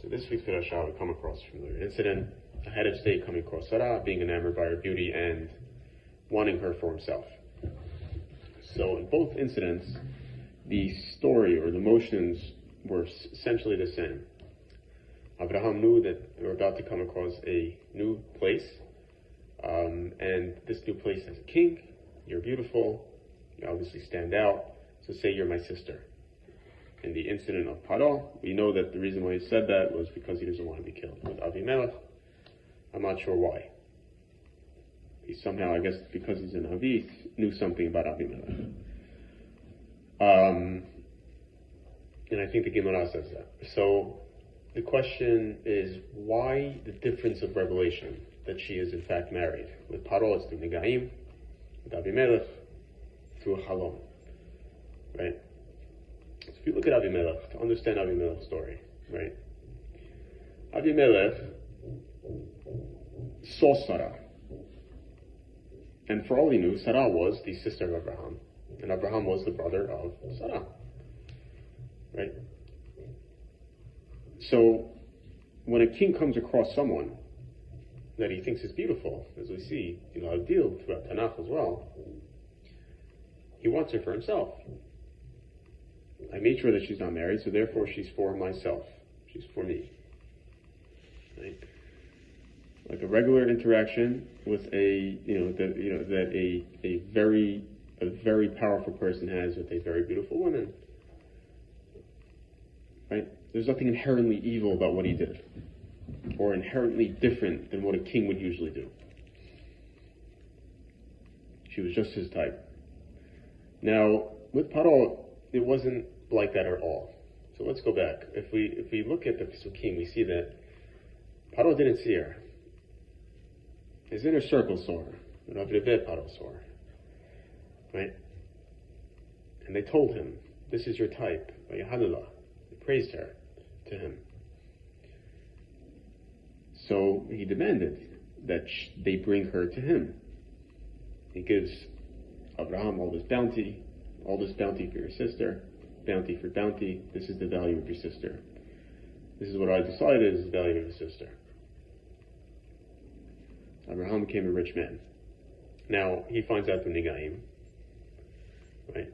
So this week's Parasha, we come across a familiar incident. A head of state coming across Sarah, being enamored by her beauty and wanting her for himself. So in both incidents, the story or the motions were essentially the same. Abraham knew that they were about to come across a new place, and this new place has a king. You're beautiful, you obviously stand out, so say you're my sister. In the incident of Paro, we know that the reason why he said that was because he doesn't want to be killed. With Avimelech, I'm not sure why. He somehow, I guess because he's an Avi, knew something about Avimelech. And I think the Gemara says that. So the question is, why the difference of revelation that she is in fact married? With Paro, it's through Negaim. With Avimelech, through a Halom. Right? So if you look at Avimelech, to understand Avimelech's story, right? Avimelech saw Sarah. And for all he knew, Sarah was the sister of Abraham. And Abraham was the brother of Sarah. Right? So, when a king comes across someone that he thinks is beautiful, as we see, a deal throughout Tanakh as well, he wants her for himself. I made sure that she's not married, so therefore she's for myself. She's for me. Right? Like a regular interaction with a very powerful person has with a very beautiful woman. Right? There's nothing inherently evil about what he did, or inherently different than what a king would usually do. She was just his type. Now, with Paro, it wasn't like that at all. So let's go back. If we look at the Pesukim, we see that Paro didn't see her. His inner circle saw her. Paro saw her. Right? And they told him, this is your type. They praised her to him. So he demanded that they bring her to him. He gives Abraham all this bounty for your sister, bounty for bounty. This is the value of your sister. This is what I decided is the value of your sister. Abraham became a rich man. Now, he finds out through Negaim, right?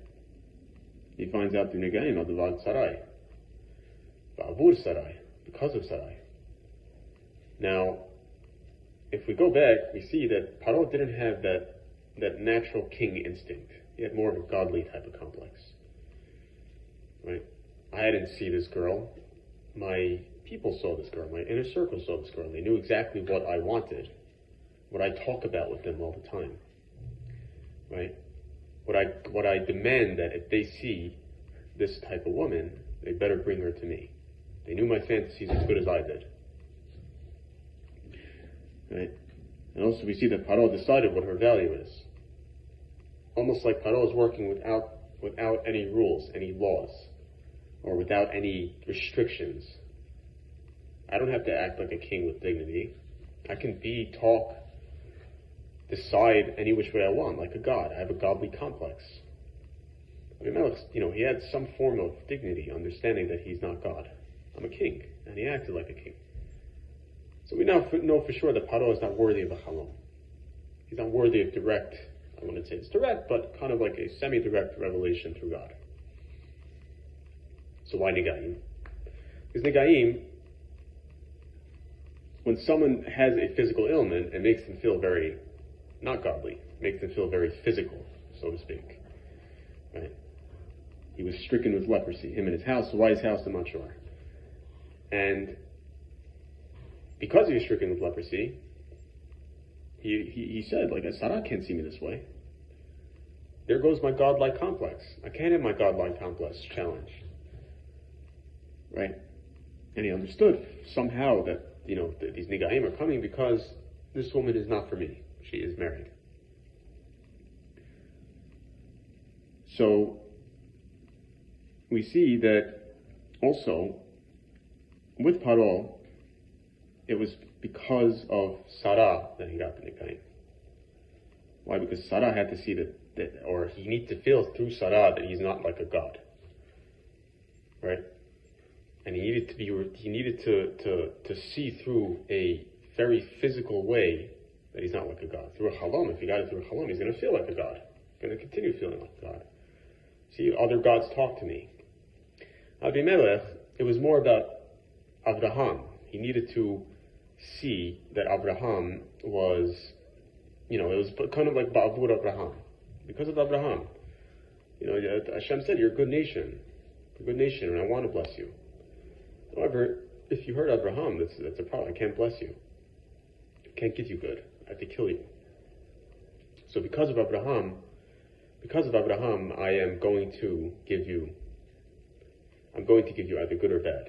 He finds out through Negaim, Adavad Sarai, Ba'avur Sarai, because of Sarai. Now, if we go back, we see that Paro didn't have that natural king instinct. He had more of a godly type of complex. Right? I didn't see this girl. My people saw this girl. My inner circle saw this girl. They knew exactly what I wanted. What I talk about with them all the time. Right? What I demand that if they see this type of woman, they better bring her to me. They knew my fantasies as good as I did. Right? And also we see that Paro decided what her value is. Almost like Paro is working without any rules, any laws, or without any restrictions. I don't have to act like a king with dignity. I can talk, decide any which way I want, like a god. I have a godly complex. I mean, he had some form of dignity, understanding that he's not God. I'm a king, and he acted like a king. So we now know for sure that Paro is not worthy of a halom. He's not worthy of direct, I wouldn't say it's direct, but kind of like a semi-direct revelation through God. So why Negaim? Because Negaim, when someone has a physical ailment, it makes them feel very not godly. It makes them feel very physical, so to speak. Right? He was stricken with leprosy, him and his house. So why his house? I'm not sure. And because he was stricken with leprosy, he said, Sarah can't see me this way. There goes my godlike complex. I can't have my godlike complex challenged. Right? And he understood somehow that, these Negaim are coming because this woman is not for me. She is married. So, we see that also, with Paro, it was because of Sarah that he got the Negaim. Why? Because Sarah had to see or he needs to feel through Sarah that he's not like a god. Right? and he needed to see through a very physical way that he's not like a god. Through a halom, if he got it through a halom, he's going to feel like a god. He's going to continue feeling like a god. See, other gods talk to me. Abimelech, it was more about Abraham. He needed to see that Abraham was, it was kind of like Ba'avur Abraham. Because of Abraham. Hashem said, you're a good nation. A good nation, and I want to bless you. However, if you hurt Abraham, that's a problem. I can't bless you. I can't give you good. I have to kill you. So because of Abraham, I am going to give you either good or bad.